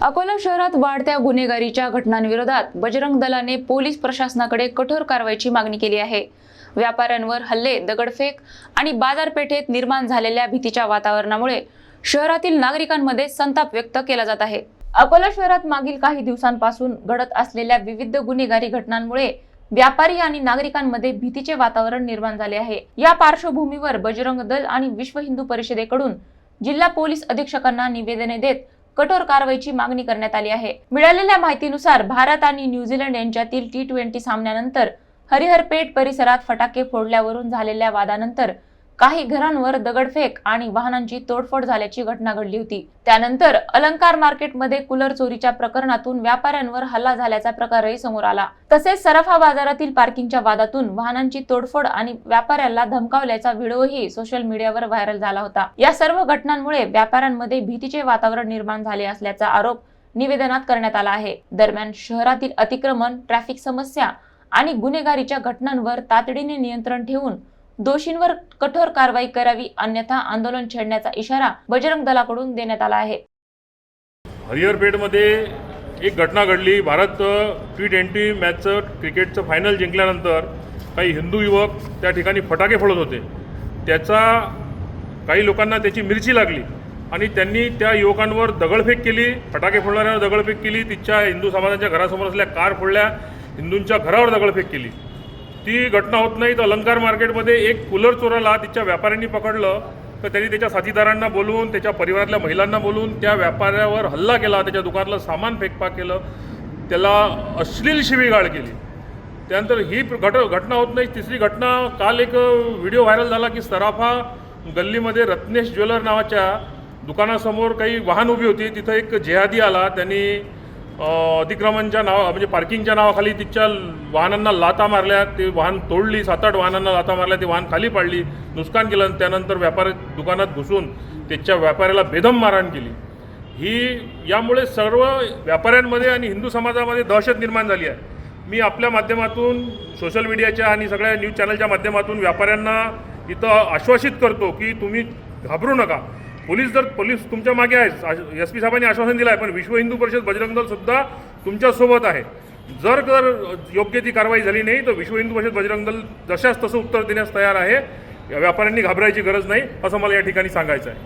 अकोला शहरात वाढत्या गुन्हेगारीच्या घटनांविरोधात बजरंग दलाने पोलीस प्रशासनाकडे कठोर कारवाईची मागणी केली आहे। व्यापाऱ्यांवर हल्ले, दगडफेक आणि बाजारपेठेत निर्माण झालेल्या भीतीच्या वातावरणामुळे शहरातील नागरिकांमध्ये संताप व्यक्त केला जात आहे। अकोला शहरात मागील काही दिवसांपासून घडत असलेल्या विविध गुन्हेगारी घटनांमुळे व्यापारी आणि नागरिकांमध्ये भीतीचे वातावरण निर्माण झाले आहे। या पार्श्वभूमीवर बजरंग दल आणि विश्व हिंदू परिषदेकडून जिल्हा पोलीस अधीक्षकांना निवेदने देत कठोर कारवाईची मागणी करण्यात आली आहे। मिळालेल्या माहितीनुसार भारत आणि न्यूझीलंड यांच्यातील T20 सामन्यानंतर हरिहरपेठ परिसरात फटाके फोडल्यावरून झालेल्या वादानंतर काही घरांवर दगडफेक आणि वाहनांची तोडफोड झाल्याची घटना घडली होती। त्यानंतर अलंकार मार्केटमध्ये कूलर चोरीच्या प्रकरणातून व्यापाऱ्यांवर हल्ला झाल्याचा प्रकारही समोर आला। तसेच सराफा बाजारातील पार्किंगच्या वादातून वाहनांची तोडफोड आणि व्यापाऱ्याला धमकावल्याचा व्हिडिओही सोशल मीडियावर व्हायरल झाला होता। या सर्व घटनांमुळे व्यापाऱ्यांमध्ये भीतीचे वातावरण निर्माण झाले असल्याचा आरोप निवेदनात करण्यात आला आहे। दरम्यान शहरातील अतिक्रमण, ट्रॅफिक समस्या आणि गुन्हेगारीच्या घटनांवर तातडीने नियंत्रण ठेवून दोषींवर कठोर कारवाई करावी, अन्यथा आंदोलन छेडण्याचा इशारा बजरंग दलाकडून देण्यात आला आहे। हरिहरपेठमध्ये एक घटना घडली। भारत T20 मॅचचं क्रिकेटचं फायनल जिंकल्यानंतर काही हिंदू युवक त्या ठिकाणी फटाके फोडत होते। त्याचा काही लोकांना त्याची मिरची लागली आणि त्यांनी त्या युवकांवर दगडफेक केली, फटाके फोडणाऱ्यांवर दगडफेक केली, तिच्या हिंदू समाजाच्या घरासमोर असलेल्या कार फोडल्या, हिंदूंच्या घरावर दगडफेक केली। ती घटना होत नाही तर अलंकार मार्केटमध्ये एक कूलर चोराला तिच्या व्यापाऱ्यांनी पकडलं तर त्यांनी त्याच्या साथीदारांना बोलवून, त्याच्या परिवारातल्या महिलांना बोलवून त्या व्यापाऱ्यावर हल्ला केला, त्याच्या दुकानातलं सामान फेकपाक केलं, त्याला अश्लील शिवीगाळ केली। त्यानंतर ही घटना होत नाही। तिसरी घटना, काल एक व्हिडिओ व्हायरल झाला की सराफा गल्लीमध्ये रत्नेश ज्वेलर नावाच्या दुकानासमोर काही वाहन उभी होती, तिथं एक जेहादी आला, त्यांनी अतिक्रमणच्या म्हणजे पार्किंगच्या नावाखाली तिच्या वाहनांना लाथा मारल्या, ते वाहन तोडली, 7-8 वाहनांना लाथा मारल्या, ते वाहन खाली पाडली, नुकसान केलं। त्यानंतर व्यापारी दुकानात घुसून त्याच्या व्यापाऱ्याला बेदम मारहाण केली। यामुळे सर्व व्यापाऱ्यांमध्ये आणि हिंदू समाजामध्ये दहशत निर्माण झाली आहे। मी आपल्या माध्यमातून, सोशल मीडियाच्या आणि सगळ्या न्यूज चॅनलच्या माध्यमातून व्यापाऱ्यांना इथं आश्वासित करतो की तुम्ही घाबरू नका। पोलीस तुमच्या मागे आहे। SP साहेबांनी आश्वासन दिलं आहे, पण विश्व हिंदू परिषद बजरंग दल सुद्धा तुमच्यासोबत आहे। जर योग्य ती कारवाई झाली नाही तर विश्व हिंदू परिषद बजरंग दल जशाच तसं उत्तर देण्यास तयार आहे। व्यापाऱ्यांनी घाबरायची गरज नाही, असं मला या ठिकाणी सांगायचं आहे।